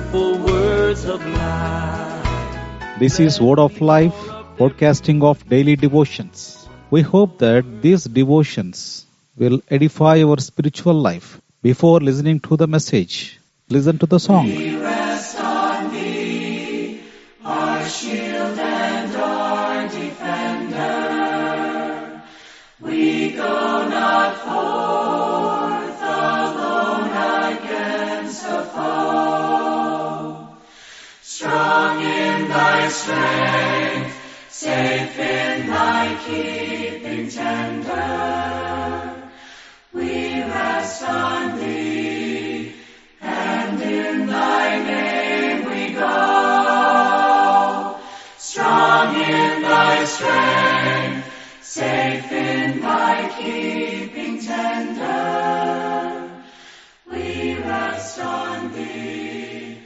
simple words of mine. This is Word of Life, podcasting of daily devotions. We hope that these devotions will edify your spiritual life. Before listening to the message, listen to the song. We rest on thee, our shield and our defender. We go not forth alone against the foe. Strong in thy strength, safe in thy keeping tender. We rest on thee, and in thy name we go. Strong in thy strength, safe in thy keeping tender. We rest on thee.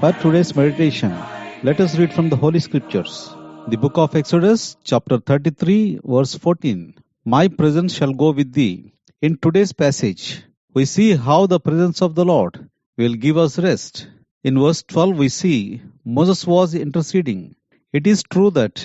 For today's meditation, let us read from the Holy Scriptures. The book of Exodus, chapter 33, verse 14. My presence shall go with thee. In today's passage, we see how the presence of the Lord will give us rest. In verse 12, we see Moses was interceding. It is true that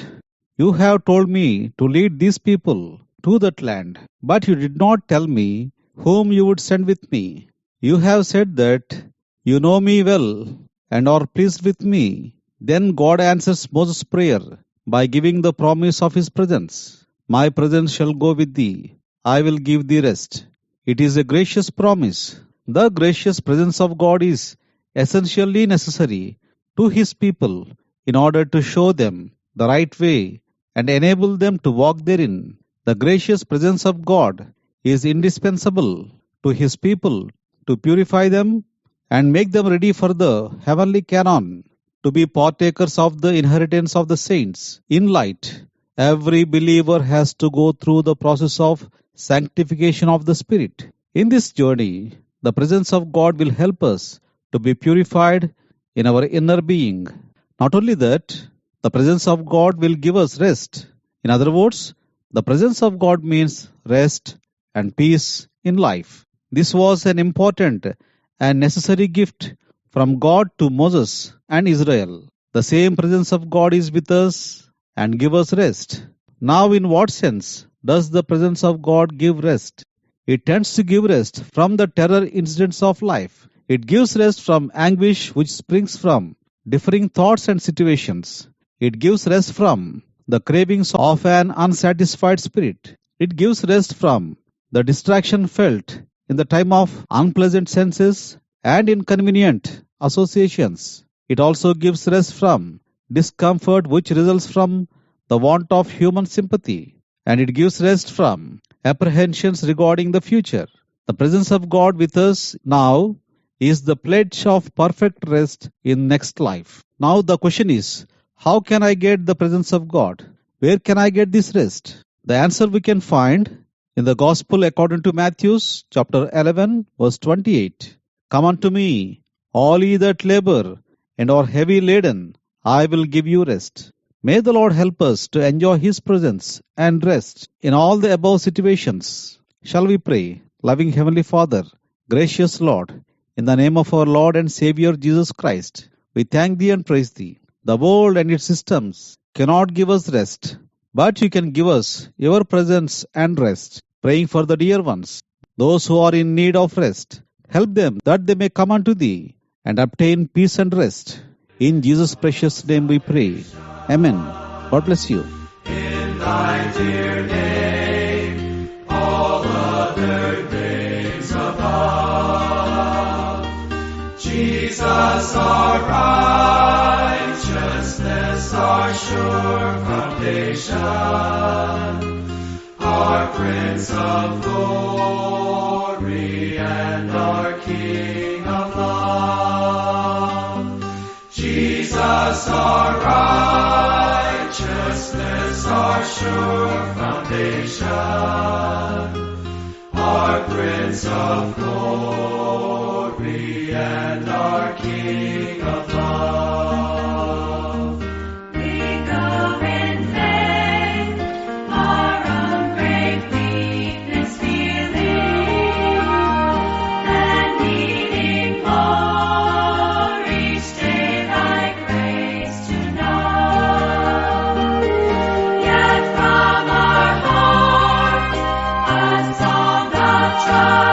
you have told me to lead these people to that land, but you did not tell me whom you would send with me. You have said that you know me well and are pleased with me. Then God answers Moses' prayer by giving the promise of his presence. My presence shall go with thee. I will give thee rest. It is a gracious promise. The gracious presence of God is essentially necessary to his people in order to show them the right way and enable them to walk therein. The gracious presence of God is indispensable to his people to purify them and make them ready for the heavenly canon, to be partakers of the inheritance of the saints in light. Every believer has to go through the process of sanctification of the Spirit. In this journey, the presence of God will help us to be purified in our inner being. Not only that, the presence of God will give us rest. In other words, the presence of God means rest and peace in life. This was an important and necessary gift from God to Moses and Israel. The same presence of God is with us and give us rest. Now, in what sense does the presence of God give rest? It tends to give rest from the terror incidents of life. It gives rest from anguish which springs from differing thoughts and situations. It gives rest from the cravings of an unsatisfied spirit. It gives rest from the distraction felt in the time of unpleasant senses and inconvenient associations. It also gives rest from discomfort which results from the want of human sympathy. And it gives rest from apprehensions regarding the future. The presence of God with us now is the pledge of perfect rest in next life. Now the question is, how can I get the presence of God? Where can I get this rest? The answer we can find in the Gospel according to Matthew chapter 11 verse 28. Come unto me, all ye that labor and are heavy laden, I will give you rest. May the Lord help us to enjoy his presence and rest in all the above situations. Shall we pray? Loving Heavenly Father, gracious Lord, in the name of our Lord and Savior Jesus Christ, we thank thee and praise thee. The world and its systems cannot give us rest, but you can give us your presence and rest. Praying for the dear ones, those who are in need of rest, help them that they may come unto thee and obtain peace and rest. In Jesus' precious name we pray. Amen. God bless you. In thy dear name, all other names above. Jesus, our righteousness, our sure foundation, our Prince of glory and our King of love. Jesus, our righteousness, our sure foundation, our Prince of glory and our King of love. We go in faith, our unbreak weakness feeling, and needing glory still. side.